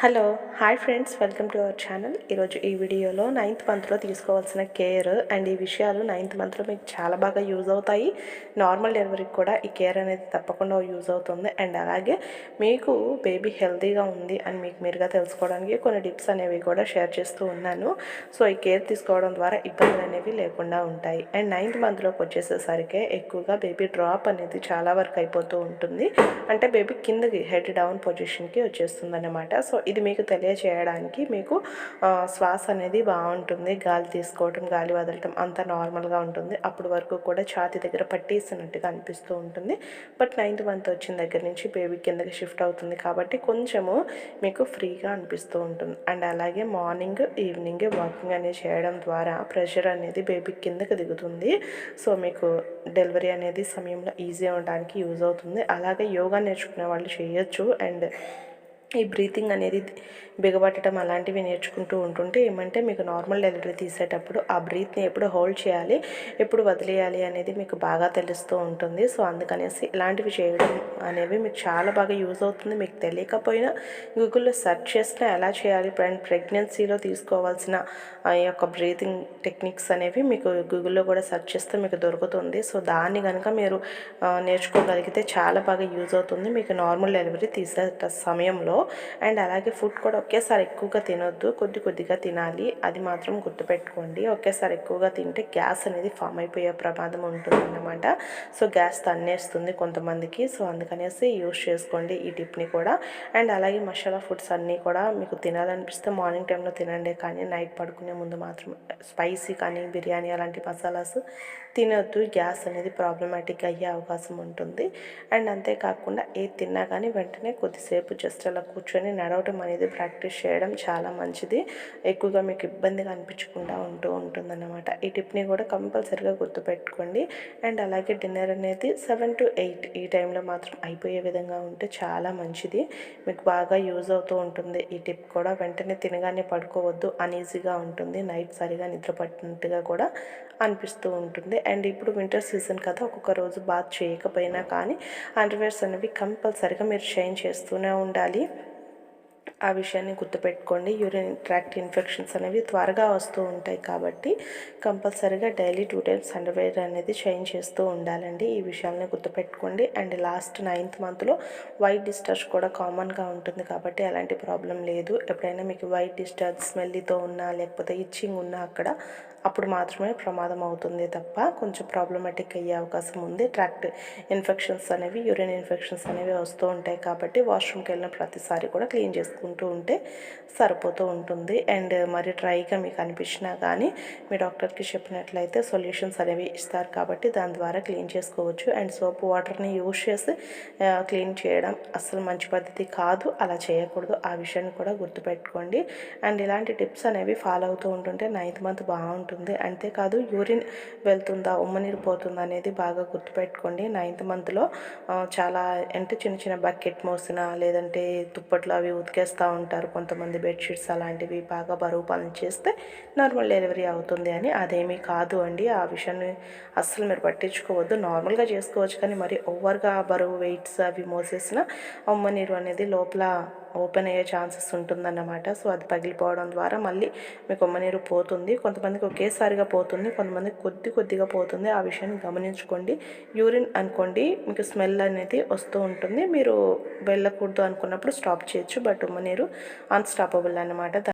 Hello hi friends, welcome to our channel. ఈరోజు ఈ వీడియోలో 9th మంత్లో తీసుకోవాల్సిన కేర్ అండ్ ఈ విషయాలు 9th మంత్లో మీకు చాలా బాగా యూజ్ అవుతాయి. నార్మల్ డెలివరీకి కూడా ఈ కేర్ అనేది తప్పకుండా యూజ్ అవుతుంది. అండ్ అలాగే మీకు బేబీ హెల్తీగా ఉంది అని మీకు మీరుగా తెలుసుకోవడానికి కొన్ని టిప్స్ అనేవి కూడా షేర్ చేస్తూ ఉన్నాను. సో ఈ కేర్ తీసుకోవడం ద్వారా ఇబ్బందులు అనేవి లేకుండా ఉంటాయి. అండ్ 9th మంత్లోకి వచ్చేసేసరికి ఎక్కువగా బేబీ డ్రాప్ అనేది చాలా వరకు అయిపోతూ ఉంటుంది. అంటే బేబీ కిందకి హెడ్ డౌన్ పొజిషన్కి వచ్చేస్తుంది అన్నమాట. సో ఇది మీకు తెలియచేయడానికి మీకు శ్వాస అనేది బాగుంటుంది, గాలి తీసుకోవటం గాలి వదలటం అంతా నార్మల్గా ఉంటుంది. అప్పుడు వరకు కూడా ఛాతీ దగ్గర పట్టేసినట్టుగా అనిపిస్తూ ఉంటుంది. బట్ 9th మంత్ వచ్చిన దగ్గర నుంచి బేబీ కిందకి షిఫ్ట్ అవుతుంది కాబట్టి కొంచెము మీకు ఫ్రీగా అనిపిస్తూ ఉంటుంది. అండ్ అలాగే మార్నింగ్ ఈవినింగ్ వాకింగ్ అనేది చేయడం ద్వారా ప్రెషర్ అనేది బేబీ కిందకి దిగుతుంది. సో మీకు డెలివరీ అనేది సమయంలో ఈజీ అవడానికి యూజ్ అవుతుంది. అలాగే యోగా నేర్చుకునే వాళ్ళు చేయొచ్చు. అండ్ ఈ బ్రీతింగ్ అనేది బిగబట్టడం అలాంటివి నేర్చుకుంటూ ఉంటుంటే ఏమంటే మీకు నార్మల్ డెలివరీ తీసేటప్పుడు ఆ బ్రీత్ని ఎప్పుడు హోల్డ్ చేయాలి, ఎప్పుడు వదిలేయాలి అనేది మీకు బాగా తెలుస్తూ ఉంటుంది. సో అందుకనేసి ఇలాంటివి చేయడం అనేవి మీకు చాలా బాగా యూజ్ అవుతుంది. మీకు తెలియకపోయినా గూగుల్లో సెర్చ్ చేసినా ఎలా చేయాలి ప్రెగ్నెన్సీలో తీసుకోవాల్సిన ఈ యొక్క బ్రీతింగ్ టెక్నిక్స్ అనేవి మీకు గూగుల్లో కూడా సెర్చ్ చేస్తే మీకు దొరుకుతుంది. సో దాన్ని కనుక మీరు నేర్చుకోగలిగితే చాలా బాగా యూజ్ అవుతుంది మీకు నార్మల్ డెలివరీ తీసే సమయంలో. అండ్ అలాగే ఫుడ్ కూడా ఒకేసారి ఎక్కువగా తినొద్దు, కొద్దిగా తినాలి. అది మాత్రం గుర్తుపెట్టుకోండి. ఒకేసారి ఎక్కువగా తింటే గ్యాస్ అనేది ఫామ్ అయిపోయే ప్రమాదం ఉంటుందన్నమాట. సో గ్యాస్ తన్నేస్తుంది కొంతమందికి. సో అందుకనేసి యూస్ చేసుకోండి ఈ టిప్ని కూడా. అండ్ అలాగే మసాలా ఫుడ్స్ అన్నీ కూడా మీకు తినాలనిపిస్తే మార్నింగ్ టైంలో తినండి, కానీ నైట్ పడుకునే ముందు మాత్రం స్పైసీ కానీ బిర్యానీ అలాంటి మసాలాస్ తినొద్దు. గ్యాస్ అనేది ప్రాబ్లమాటిక్ అయ్యే అవకాశం ఉంటుంది. అండ్ అంతేకాకుండా ఏది తిన్నా కానీ వెంటనే కొద్దిసేపు జస్ట్ అలా కూర్చొని నడవటం అనేది ప్రాక్టీస్ చేయడం చాలా మంచిది. ఎక్కువగా మీకు ఇబ్బందిగా అనిపించకుండా ఉంటుందన్నమాట. ఈ టిప్ని కూడా కంపల్సరీగా గుర్తుపెట్టుకోండి. అండ్ అలాగే డిన్నర్ అనేది 7 to 8 ఈ టైంలో మాత్రం అయిపోయే విధంగా ఉంటే చాలా మంచిది. మీకు బాగా యూజ్ అవుతూ ఉంటుంది. ఈ టిప్ కూడా వెంటనే తినగానే పడుకోవద్దు, అనీజీగా ఉంటుంది, నైట్ సరిగా నిద్ర పట్టినట్టుగా కూడా అనిపిస్తూ ఉంటుంది. అండ్ ఇప్పుడు వింటర్ సీజన్ కదా, ఒక్కొక్క రోజు బాత్ చేయకపోయినా కానీ అండర్వేర్స్ అనేవి కంపల్సరీగా మీరు చేంజ్ చేస్తూనే ఉండాలి. ఆ విషయాన్ని గుర్తుపెట్టుకోండి. యూరిన్ ట్రాక్ట్ ఇన్ఫెక్షన్స్ అనేవి త్వరగా వస్తూ ఉంటాయి కాబట్టి కంపల్సరీగా డైలీ 2 times అండర్వేర్ అనేది చేంజ్ చేస్తూ ఉండాలండి. ఈ విషయాలని గుర్తుపెట్టుకోండి. అండ్ లాస్ట్ 9th మంత్లో వైట్ డిశ్చార్జ్ కూడా కామన్గా ఉంటుంది కాబట్టి అలాంటి ప్రాబ్లం లేదు. ఎప్పుడైనా మీకు వైట్ డిశ్చార్జ్ స్మెల్లీతో ఉన్నా లేకపోతే ఇచ్చింగ్ ఉన్నా అప్పుడు మాత్రమే ప్రమాదం అవుతుంది తప్ప కొంచెం ప్రాబ్లమాటిక్ అయ్యే అవకాశం ఉంది. ట్రాక్ట్ ఇన్ఫెక్షన్స్ అనేవి యూరిన్ ఇన్ఫెక్షన్స్ అనేవి వస్తూ ఉంటాయి కాబట్టి వాష్రూమ్కి వెళ్ళిన ప్రతిసారి కూడా క్లీన్ చేసుకుంటూ ఉంటే సరిపోతూ ఉంటుంది. అండ్ మరి డ్రైగా మీకు అనిపించినా కానీ మీ డాక్టర్కి చెప్పినట్లయితే సొల్యూషన్స్ అనేవి ఇస్తారు కాబట్టి దాని ద్వారా క్లీన్ చేసుకోవచ్చు. అండ్ సోప్ వాటర్ని యూజ్ చేసి క్లీన్ చేయడం అస్సలు మంచి పద్ధతి కాదు, అలా చేయకూడదు. ఆ విషయాన్ని కూడా గుర్తుపెట్టుకోండి. అండ్ ఇలాంటి టిప్స్ అనేవి ఫాలో అవుతూ ఉంటుంటే 9th మంత్ బాగుంటుంది. అంతేకాదు యూరిన్ వెళ్తుందా ఉమ్మనీరు పోతుందా అనేది బాగా గుర్తుపెట్టుకోండి. 9th మంత్లో చాలా అంటే చిన్న బకెట్ మోసినా లేదంటే దుప్పట్లు అవి ఉతికేస్తూ ఉంటారు కొంతమంది, బెడ్షీట్స్ అలాంటివి బాగా బరువు పనులు చేస్తే నార్మల్ డెలివరీ అవుతుంది అని. అదేమీ కాదు అండి. ఆ విషయాన్ని అస్సలు మీరు పట్టించుకోవద్దు. నార్మల్గా చేసుకోవచ్చు, కానీ మరి ఓవర్గా బరువు వెయిట్స్ అవి మోసేసిన ఉమ్మనీరు అనేది లోపల ఓపెన్ అయ్యే ఛాన్సెస్ ఉంటుందన్నమాట. సో అది పగిలిపోవడం ద్వారా మళ్ళీ మీకు ఉమ్మనీరు పోతుంది. కొంతమందికి ఒకేసారిగా పోతుంది, కొంతమందికి కొద్దిగా పోతుంది. ఆ విషయాన్ని గమనించుకోండి. యూరిన్ అనుకోండి మీకు స్మెల్ అనేది వస్తూ ఉంటుంది, మీరు వెళ్ళకూడదు అనుకున్నప్పుడు స్టాప్ చేయొచ్చు. బట్ ఉమ్మనీరు అన్స్టాపబుల్ అన్నమాట.